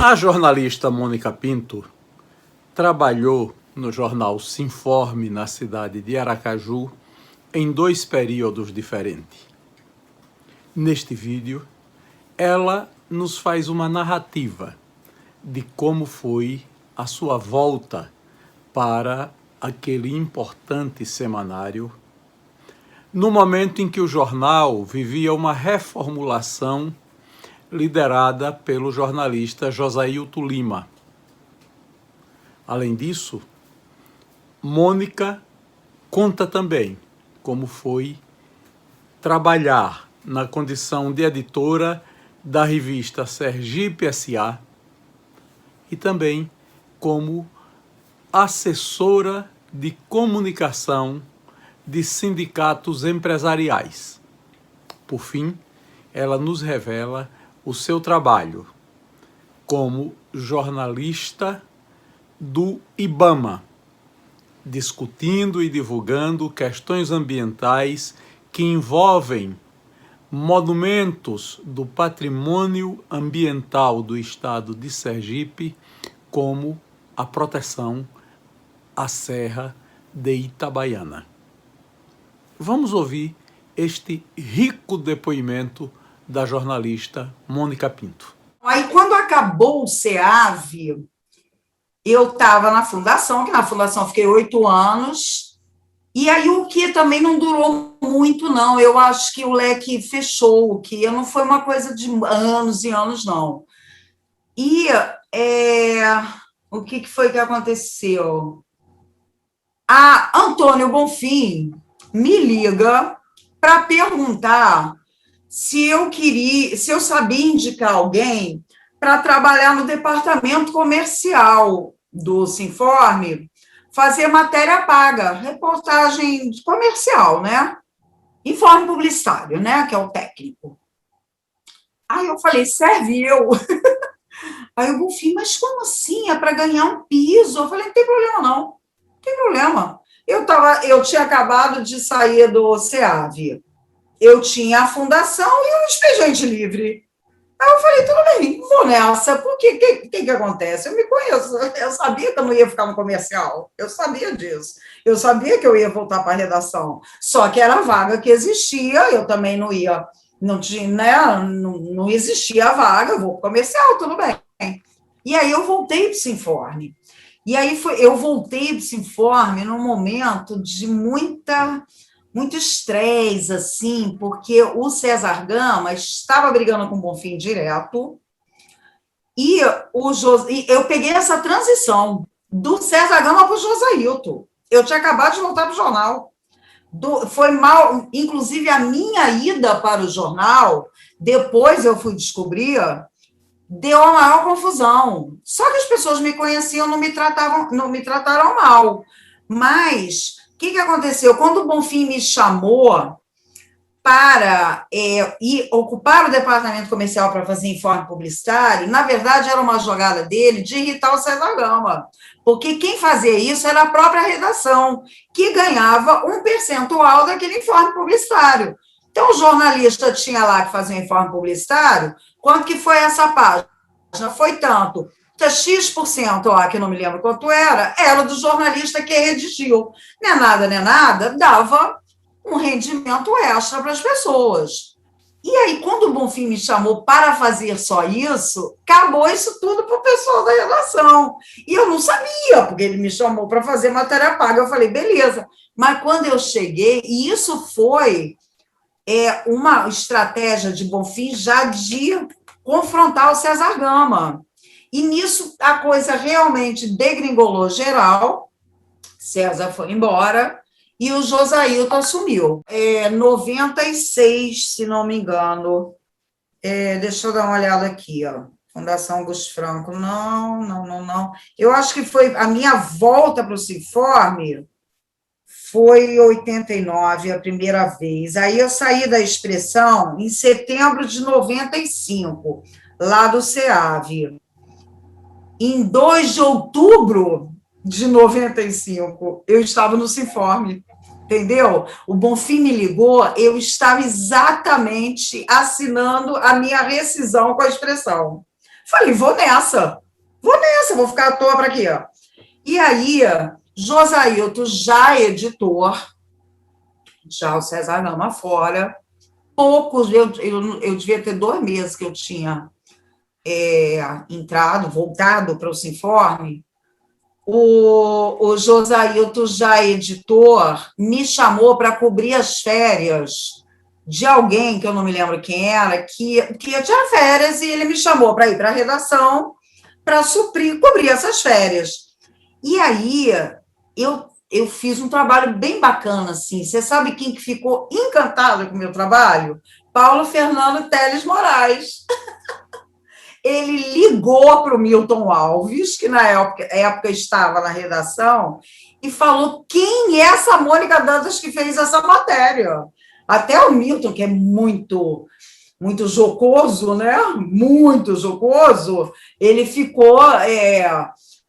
A jornalista Mônica Pinto trabalhou no jornal Sinforme, na cidade de Aracaju, em 2 períodos diferentes. Neste vídeo, ela nos faz uma narrativa de como foi a sua volta para aquele importante semanário, no momento em que o jornal vivia uma reformulação liderada pelo jornalista Josailton Lima. Além disso, Mônica conta também como foi trabalhar na condição de editora da revista Sergipe S.A. e também como assessora de comunicação de sindicatos empresariais. Por fim, ela nos revela o seu trabalho como jornalista do IBAMA, discutindo e divulgando questões ambientais que envolvem monumentos do patrimônio ambiental do estado de Sergipe, como a proteção à Serra de Itabaiana. Vamos ouvir este rico depoimento da jornalista Mônica Pinto. Aí, quando acabou o SEAV, eu estava na fundação, que na fundação fiquei 8 anos, e aí o que também não durou muito, não. Eu acho que o leque fechou, o que não foi uma coisa de anos e anos, não. E o que foi que aconteceu? A Antônio Bonfim me liga para perguntar se eu sabia indicar alguém para trabalhar no departamento comercial do Sinforme, fazer matéria paga, reportagem comercial, né? Informe publicitário, né? Que é o técnico. Aí eu falei, serve eu. Aí o Bonfim, mas como assim? É para ganhar um piso? Eu falei, não tem problema, não. Não tem problema. Eu tinha acabado de sair do SEAV. Eu tinha a fundação e o expediente livre. Aí eu falei, tudo bem, vou nessa, porque o que acontece? Eu me conheço, eu sabia que eu não ia ficar no comercial, eu sabia disso, eu sabia que eu ia voltar para a redação, só que era a vaga que existia, eu também não ia, não tinha, né, não existia a vaga, eu vou para o comercial, tudo bem. E aí eu voltei para o Sinforme, e aí eu voltei para o Sinforme num momento de muito estresse, assim, porque o César Gama estava brigando com o Bonfim direto, e eu peguei essa transição do César Gama para o Josailton. Eu tinha acabado de voltar para o jornal. Foi mal, inclusive a minha ida para o jornal, depois eu fui descobrir, deu a maior confusão. Só que as pessoas me conheciam, não me trataram mal. Mas o que aconteceu? Quando o Bonfim me chamou para ir ocupar o departamento comercial para fazer informe publicitário, na verdade, era uma jogada dele de irritar o César Gama, porque quem fazia isso era a própria redação, que ganhava um percentual daquele informe publicitário. Então, o jornalista tinha lá que fazer um informe publicitário, quanto que foi essa página? Foi tanto. X%, ó, que eu não me lembro quanto era do jornalista que redigiu. Não é nada, dava um rendimento extra para as pessoas. E aí, quando o Bonfim me chamou para fazer só isso, acabou isso tudo para o pessoal da redação. E eu não sabia, porque ele me chamou para fazer matéria paga. Eu falei, beleza. Mas quando eu cheguei, e isso foi uma estratégia de Bonfim já de confrontar o César Gama. E nisso a coisa realmente degringolou geral, César foi embora e o Josailton assumiu. 96, se não me engano. Deixa eu dar uma olhada aqui, ó. Fundação Augusto Franco. Não. Eu acho que foi a minha volta para o Sinforme foi em 89, a primeira vez. Aí eu saí da Expressão em setembro de 95, lá do SEAV. Em 2 de outubro de 95, eu estava no Sinforme, entendeu? O Bonfim me ligou, eu estava exatamente assinando a minha rescisão com a Expressão. Falei, vou nessa, vou ficar à toa para quê? E aí, Josailton, já editor, já o César Gama fora, poucos, eu devia ter 2 meses que eu tinha voltado para o Sinforme. O Josailton, já editor, me chamou para cobrir as férias de alguém, que eu não me lembro quem era, que ia tirar férias, e ele me chamou para ir para a redação para cobrir essas férias. E aí, eu fiz um trabalho bem bacana, assim. Você sabe quem que ficou encantado com o meu trabalho? Paulo Fernando Teles Moraes. Ele ligou para o Milton Alves, que na época estava na redação, e falou: quem é essa Mônica Dantas que fez essa matéria? Até o Milton, que é muito, muito jocoso, né? Muito jocoso, ele ficou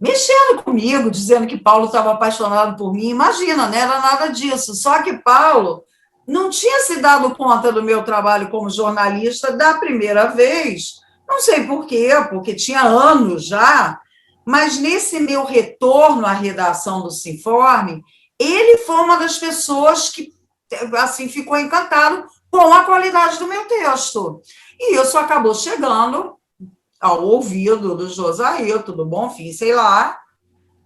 mexendo comigo, dizendo que Paulo estava apaixonado por mim. Imagina, não era nada disso. Só que Paulo não tinha se dado conta do meu trabalho como jornalista da primeira vez. Não sei por quê, porque tinha anos já, mas nesse meu retorno à redação do Sinforme, ele foi uma das pessoas que assim ficou encantado com a qualidade do meu texto. E isso acabou chegando ao ouvido do Josailton, do Bonfim, sei lá,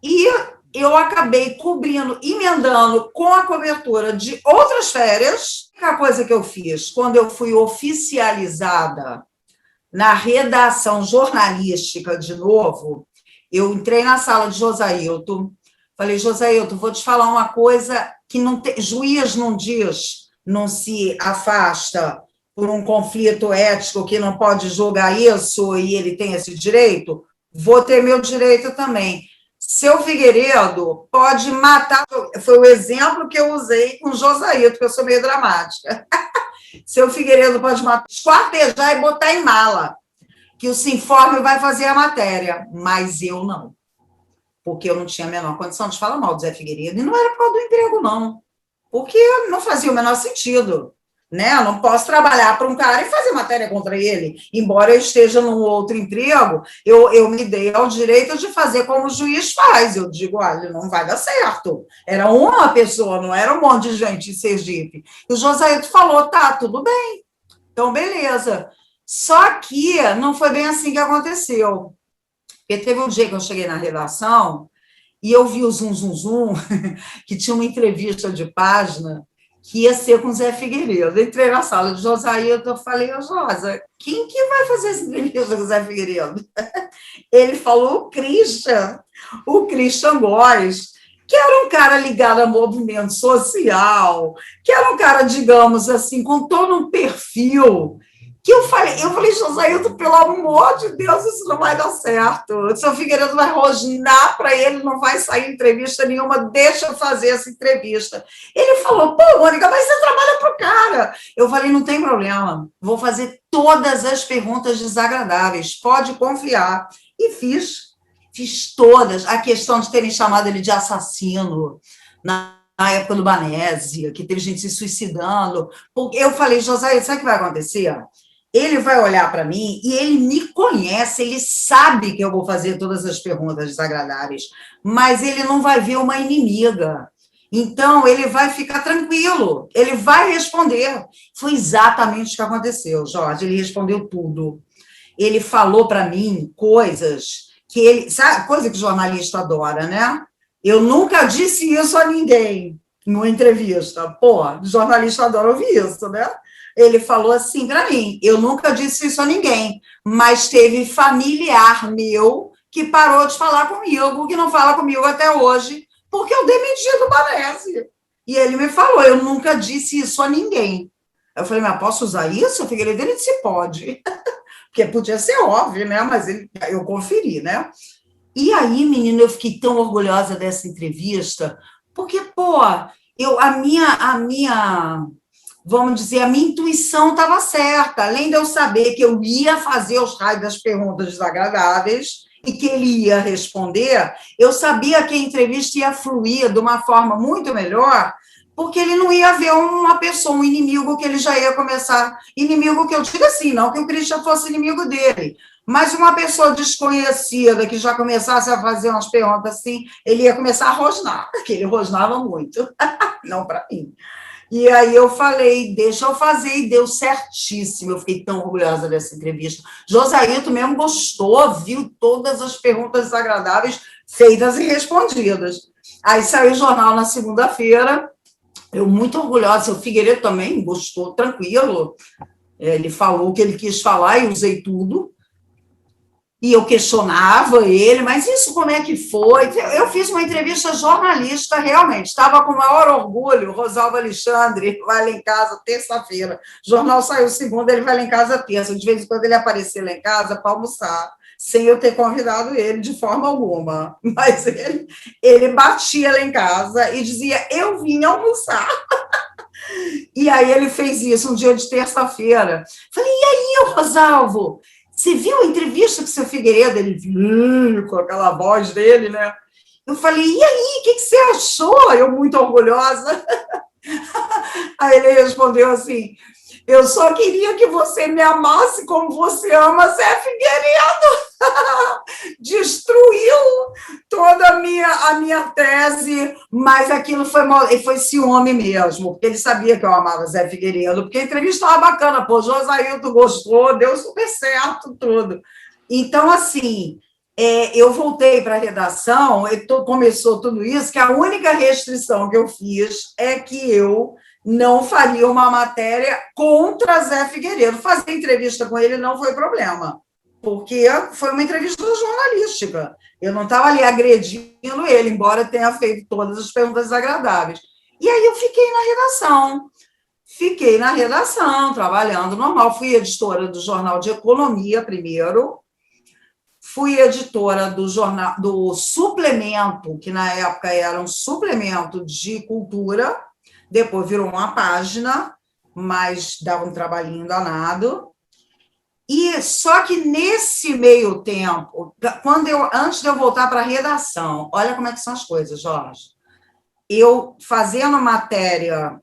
e eu acabei cobrindo, emendando com a cobertura de outras férias. A coisa que eu fiz, quando eu fui oficializada na redação jornalística de novo, eu entrei na sala de Josailton, falei: Josailton, vou te falar uma coisa que juiz não diz, não se afasta por um conflito ético, que não pode julgar isso e ele tem esse direito, vou ter meu direito também. Seu Figueiredo pode matar, foi o exemplo que eu usei com Josailton, porque eu sou meio dramática. Seu Figueiredo pode matar, esquartejar e botar em mala, que o Sinforme vai fazer a matéria, mas eu não, porque eu não tinha a menor condição de falar mal do Zé Figueiredo, e não era por causa do emprego, não, porque não fazia o menor sentido, né? Eu não posso trabalhar para um cara e fazer matéria contra ele, embora eu esteja num outro emprego, eu me dei ao direito de fazer como o juiz faz. Eu digo: olha, não vai dar certo. Era uma pessoa, não era um monte de gente em Sergipe. E o Josailton falou: tá, tudo bem, então beleza. Só que não foi bem assim que aconteceu. Porque teve um dia que eu cheguei na redação e eu vi o Zum Zum Zum, que tinha uma entrevista de página que ia ser com o Zé Figueiredo. Eu entrei na sala de Josailton, eu falei: ô Josa, quem que vai fazer essa entrevista com o Zé Figueiredo? Ele falou: o Christian Góes, que era um cara ligado a movimento social, que era um cara, digamos assim, com todo um perfil, que eu falei: Josailton, pelo amor de Deus, isso não vai dar certo. O seu Figueiredo vai rosnar para ele, não vai sair entrevista nenhuma, deixa eu fazer essa entrevista. Ele falou: pô, Mônica, mas você trabalha para o cara. Eu falei: não tem problema, vou fazer todas as perguntas desagradáveis, pode confiar. E fiz todas. A questão de terem chamado ele de assassino na época do Banese, que teve gente se suicidando. Eu falei: Josailton, sabe o que vai acontecer? Ele vai olhar para mim e ele me conhece, ele sabe que eu vou fazer todas as perguntas desagradáveis, mas ele não vai ver uma inimiga. Então, ele vai ficar tranquilo, ele vai responder. Foi exatamente o que aconteceu, Jorge, ele respondeu tudo. Ele falou para mim coisas que ele... Sabe, coisa que jornalista adora, né? Eu nunca disse isso a ninguém numa entrevista. Pô, jornalista adora ouvir isso, né? Ele falou assim para mim: eu nunca disse isso a ninguém, mas teve familiar meu que parou de falar comigo, que não fala comigo até hoje, porque eu demiti do Banese. E ele me falou: eu nunca disse isso a ninguém. Eu falei: mas posso usar isso? Eu falei: ele disse: pode. Porque podia ser óbvio, né? Mas eu conferi, né? E aí, menina, eu fiquei tão orgulhosa dessa entrevista, porque, pô, a minha vamos dizer, a minha intuição estava certa, além de eu saber que eu ia fazer os raios das perguntas desagradáveis e que ele ia responder, eu sabia que a entrevista ia fluir de uma forma muito melhor, porque ele não ia ver uma pessoa, um inimigo, que ele já ia começar, inimigo que eu digo assim, não que o Christian fosse inimigo dele, Mas uma pessoa desconhecida que já começasse a fazer umas perguntas assim, ele ia começar a rosnar, porque ele rosnava muito, não para mim. E aí eu falei, deixa eu fazer, e deu certíssimo. Eu fiquei tão orgulhosa dessa entrevista. Josailton mesmo gostou, viu todas as perguntas desagradáveis feitas e respondidas. Aí saiu o jornal na segunda-feira, eu muito orgulhosa, o Figueiredo também gostou, tranquilo. Ele falou o que ele quis falar e usei tudo. E eu questionava ele, mas isso como é que foi? Eu fiz uma entrevista jornalista, realmente, estava com o maior orgulho, Rosalvo Alexandre vai lá em casa terça-feira, o jornal saiu segunda, ele vai lá em casa terça, de vez em quando ele aparecia lá em casa para almoçar, sem eu ter convidado ele de forma alguma, mas ele batia lá em casa e dizia, eu vim almoçar. E aí ele fez isso um dia de terça-feira. Falei, e aí, Rosalvo? Você viu a entrevista com o seu Figueiredo? Ele viu, com aquela voz dele, né? Eu falei, e aí, o que você achou? Eu muito orgulhosa. Aí ele respondeu assim, eu só queria que você me amasse como você ama Zé Figueiredo. Destruiu toda a minha tese, mas aquilo foi ciúme mesmo, porque ele sabia que eu amava Zé Figueiredo, porque a entrevista estava bacana, pô, Josailton gostou, deu super certo tudo. Então, assim, eu voltei para a redação, começou tudo isso, que a única restrição que eu fiz é que eu não faria uma matéria contra Zé Figueiredo. Fazer entrevista com ele não foi problema, porque foi uma entrevista jornalística. Eu não estava ali agredindo ele, embora tenha feito todas as perguntas desagradáveis. E aí eu fiquei na redação, trabalhando normal. Fui editora do Jornal de Economia primeiro, fui editora do suplemento, que na época era um suplemento de cultura, depois virou uma página, mas dava um trabalhinho danado. E só que nesse meio tempo, antes de eu voltar para a redação, olha como é que são as coisas, Jorge. Eu fazendo matéria,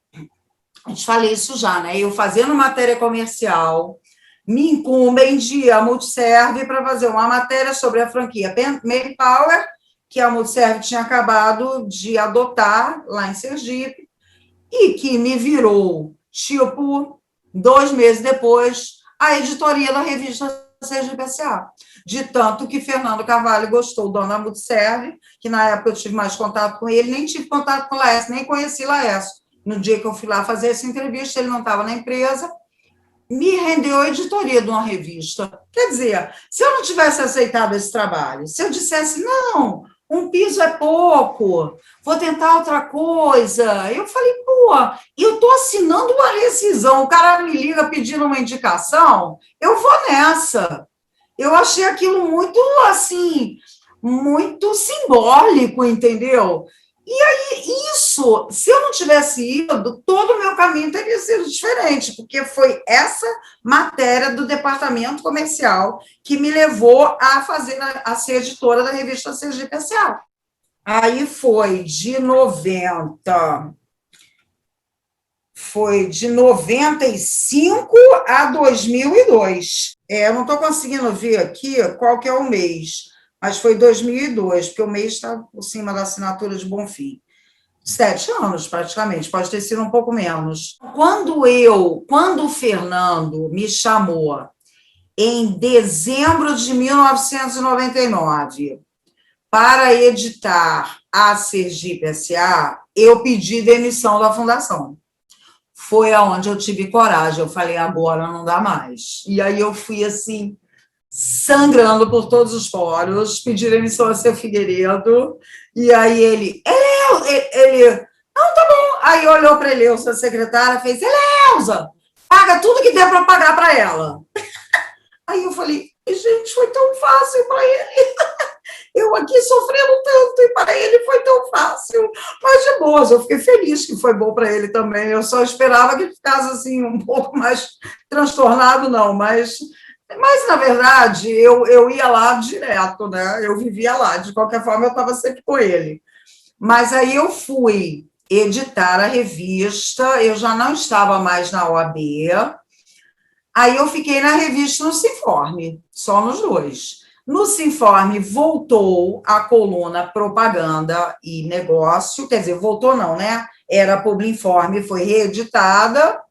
a gente falei isso já, né? Eu fazendo matéria comercial, me incumbem a Multiserve para fazer uma matéria sobre a franquia Manpower, que a Multiserve tinha acabado de adotar lá em Sergipe, e que me virou, tipo, 2 meses depois, a editoria da revista Sergipe S.A. De tanto que Fernando Carvalho gostou, dono da Multiserve, que na época eu tive mais contato com ele, nem tive contato com o Laércio, nem conheci o Laércio. No dia que eu fui lá fazer essa entrevista, ele não estava na empresa, me rendeu a editoria de uma revista. Quer dizer, se eu não tivesse aceitado esse trabalho, se eu dissesse, não, um piso é pouco, vou tentar outra coisa. Eu falei, pô, eu estou assinando uma rescisão, o cara me liga pedindo uma indicação, eu vou nessa. Eu achei aquilo muito, assim, muito simbólico, entendeu? E aí, isso, se eu não tivesse ido, todo o meu caminho teria sido diferente, porque foi essa matéria do departamento comercial que me levou a ser editora da revista Sergipe S.A. Aí foi de 95 a 2002. Eu não estou conseguindo ver aqui qual que é o mês, mas foi 2002, porque o mês está por cima da assinatura de Bonfim. 7 anos, praticamente, pode ter sido um pouco menos. Quando o Fernando me chamou, em dezembro de 1999, para editar a Sergipe S.A., eu pedi demissão da fundação. Foi aonde eu tive coragem, eu falei, agora não dá mais. E aí eu fui, assim, sangrando por todos os poros, pedir demissão a seu Figueiredo, e aí ele, não, tá bom. Aí olhou para Eleusa, a secretária, fez, Eleusa, paga tudo que der para pagar para ela. Aí eu falei, gente, foi tão fácil para ele. Eu aqui sofrendo tanto, e para ele foi tão fácil. Mas de boas, eu fiquei feliz que foi bom para ele também. Eu só esperava que ele ficasse assim, um pouco mais transtornado, não, mas na verdade, eu ia lá direto, né? Eu vivia lá, de qualquer forma, eu estava sempre com ele. Mas aí eu fui editar a revista, eu já não estava mais na OAB, Aí eu fiquei na revista no Sinforme, só nos dois. No Sinforme voltou a coluna propaganda e negócio, quer dizer, voltou não, né? Era Publinforme, foi reeditada.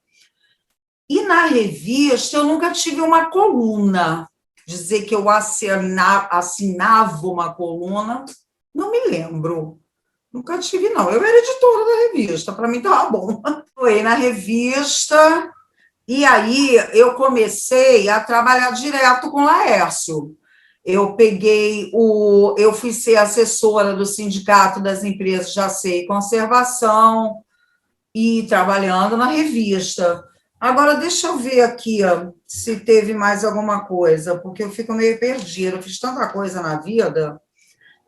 E na revista eu nunca tive uma coluna. Dizer que eu assinava uma coluna, não me lembro. Nunca tive, não. Eu era editora da revista, para mim estava bom. Foi na revista, e aí eu comecei a trabalhar direto com o Laércio. Eu fui ser assessora do Sindicato das Empresas de Aceio e Conservação e trabalhando na revista. Agora, deixa eu ver aqui ó, se teve mais alguma coisa, porque eu fico meio perdida, eu fiz tanta coisa na vida.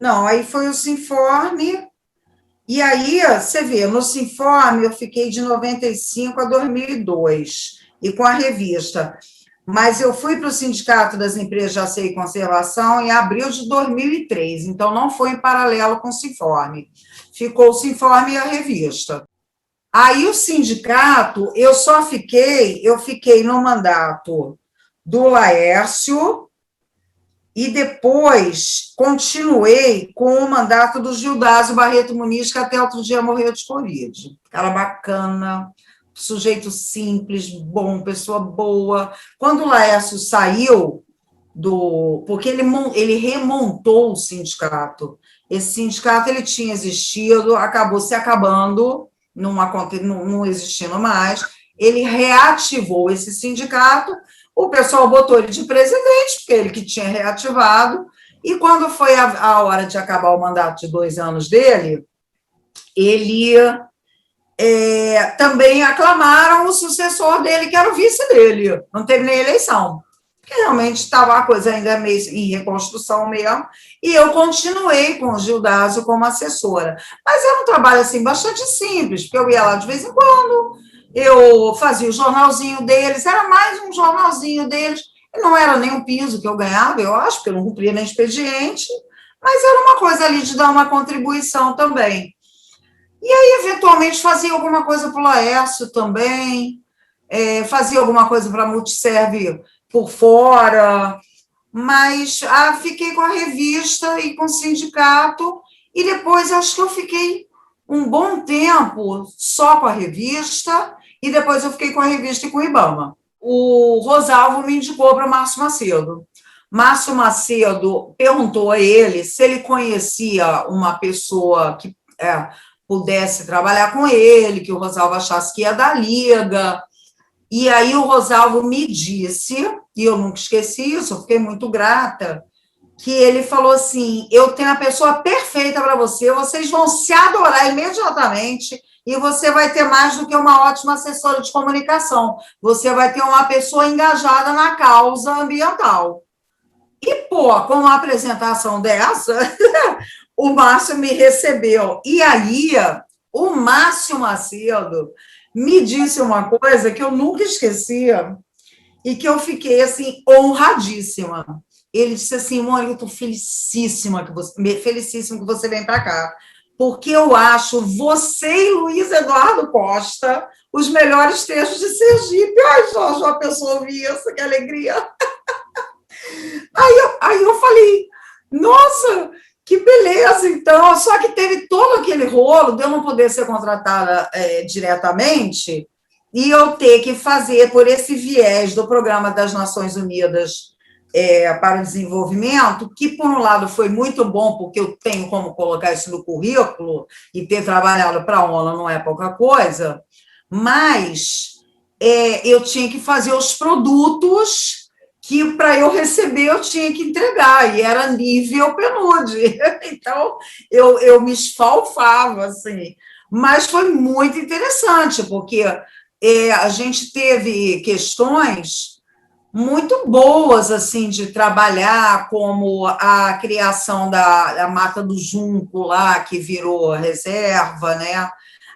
Não, aí foi o Sinforme, e aí, você vê, no Sinforme eu fiquei de 95 a 2002, e com a revista. Mas eu fui para o Sindicato das Empresas de Aceio e Conservação em abril de 2003, então não foi em paralelo com o Sinforme. Ficou o Sinforme e a revista. Aí o sindicato, eu fiquei no mandato do Laércio e depois continuei com o mandato do Gildásio Barreto Muniz, que até outro dia morreu de Covid. Cara bacana, sujeito simples, bom, pessoa boa. Quando o Laércio saiu porque ele remontou o sindicato. Esse sindicato ele tinha existido, acabou se acabando, não existindo mais. Ele reativou esse sindicato, o pessoal botou ele de presidente, porque ele que tinha reativado, e quando foi a hora de acabar o mandato de 2 anos dele, ele também aclamaram o sucessor dele, que era o vice dele, não teve nem eleição, porque realmente estava a coisa ainda meio em reconstrução mesmo, e eu continuei com o Gildásio como assessora. Mas era um trabalho assim, bastante simples, porque eu ia lá de vez em quando, eu fazia o jornalzinho deles, era mais um jornalzinho deles, e não era nem um piso que eu ganhava, eu acho, porque eu não cumpria nem expediente, mas era uma coisa ali de dar uma contribuição também. E aí, eventualmente, fazia alguma coisa para o Laércio também, fazia alguma coisa para a Multiserve por fora, mas fiquei com a revista e com o sindicato, e depois acho que eu fiquei um bom tempo só com a revista, e depois eu fiquei com a revista e com o IBAMA. O Rosalvo me indicou para o Márcio Macedo. Márcio Macedo perguntou a ele se ele conhecia uma pessoa que pudesse trabalhar com ele, que o Rosalvo achasse que ia dar liga. E aí o Rosalvo me disse, e eu nunca esqueci isso, eu fiquei muito grata, que ele falou assim, eu tenho a pessoa perfeita para você, vocês vão se adorar imediatamente, e você vai ter mais do que uma ótima assessora de comunicação, você vai ter uma pessoa engajada na causa ambiental. E, pô, com uma apresentação dessa, o Márcio me recebeu. E aí, o Márcio Macedo me disse uma coisa que eu nunca esquecia e que eu fiquei, assim, honradíssima. Ele disse assim, Mônica, eu estou felicíssima que você vem para cá, porque eu acho você e Luiz Eduardo Costa os melhores textos de Sergipe. Ai, Jorge, uma pessoa ouvir isso, que alegria. Aí eu falei, nossa, que beleza, então. Só que teve todo aquele rolo de eu não poder ser contratada diretamente e eu ter que fazer por esse viés do Programa das Nações Unidas para o Desenvolvimento, que, por um lado, foi muito bom, porque eu tenho como colocar isso no currículo, e ter trabalhado para a ONU não é pouca coisa, mas eu tinha que fazer os produtos que, para eu receber, eu tinha que entregar, e era nível PNUD. Então, eu me esfalfava, assim. Mas foi muito interessante, porque a gente teve questões muito boas, assim, de trabalhar, como a criação da Mata do Junco, lá, que virou reserva, né?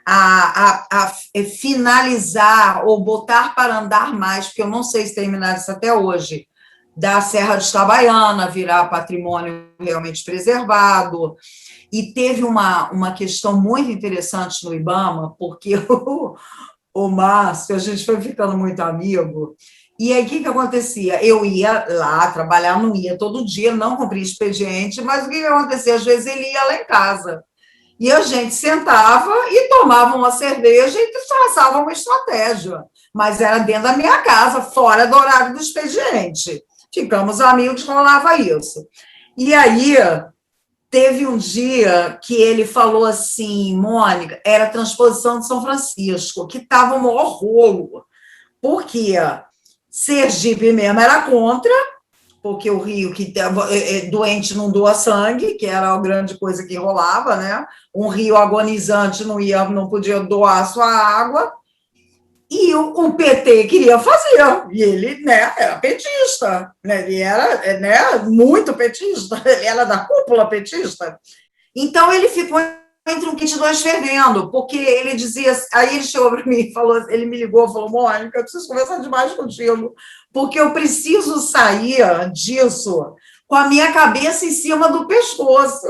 A finalizar ou botar para andar mais, porque eu não sei se terminaram isso até hoje, da Serra de Itabaiana virar patrimônio realmente preservado. E teve uma questão muito interessante no IBAMA, porque o Márcio, a gente foi ficando muito amigo. E aí, o que acontecia? Eu ia lá trabalhar, não ia todo dia, não cumpria expediente, mas o que acontecia? Às vezes ele ia lá em casa. E a gente sentava e tomava uma cerveja e traçava uma estratégia. Mas era dentro da minha casa, fora do horário do expediente. Ficamos amigos, rolava isso. E aí, teve um dia que ele falou assim, Mônica, era a transposição de São Francisco, que estava um maior rolo, porque Sergipe mesmo era contra, porque o Rio, que doente não doa sangue, que era a grande coisa que rolava, né? Um rio agonizante não podia doar sua água, e o PT queria fazer, e ele, né, era petista, né? Ele era, né, muito petista, ele era da cúpula petista. Então, ele ficou entre um kit e dois fervendo, porque ele dizia, aí ele chegou para mim e falou, ele me ligou e falou, Mônica, eu preciso conversar demais contigo, porque eu preciso sair disso com a minha cabeça em cima do pescoço.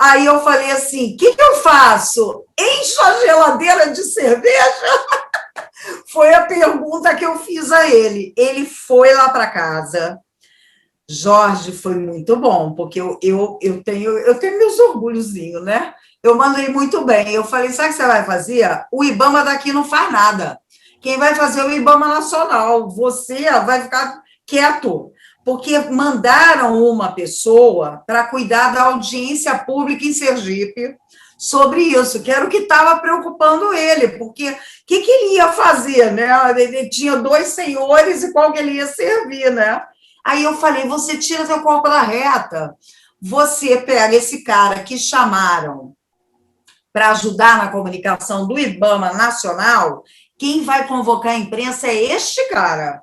Aí eu falei assim, o que eu faço? Encho a geladeira de cerveja? Foi a pergunta que eu fiz a ele. Ele foi lá para casa. Jorge, foi muito bom, porque eu tenho meus orgulhozinhos, né? Eu mandei muito bem. Eu falei, sabe o que você vai fazer? O IBAMA daqui não faz nada. Quem vai fazer é o IBAMA Nacional. Você vai ficar quieto, porque mandaram uma pessoa para cuidar da audiência pública em Sergipe sobre isso, que era o que estava preocupando ele, porque o que ele ia fazer, né? Ele tinha dois senhores e qual que ele ia servir, né? Aí eu falei, você tira seu corpo da reta, você pega esse cara que chamaram para ajudar na comunicação do IBAMA Nacional, quem vai convocar a imprensa é este cara.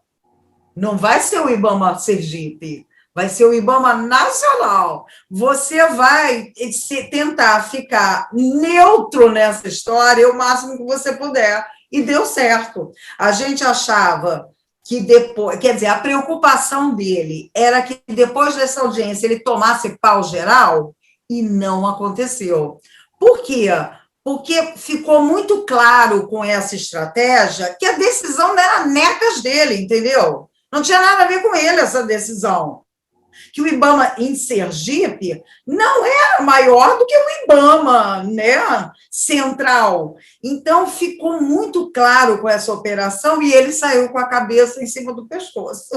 Não vai ser o IBAMA Sergipe, vai ser o IBAMA Nacional. Você vai tentar ficar neutro nessa história o máximo que você puder. E deu certo. A gente achava que depois, quer dizer, a preocupação dele era que depois dessa audiência ele tomasse pau geral, e não aconteceu. Por quê? Porque ficou muito claro com essa estratégia que a decisão não era necas dele, entendeu? Não tinha nada a ver com ele essa decisão. Que o IBAMA em Sergipe não era maior do que o IBAMA, né, central. Então, ficou muito claro com essa operação e ele saiu com a cabeça em cima do pescoço.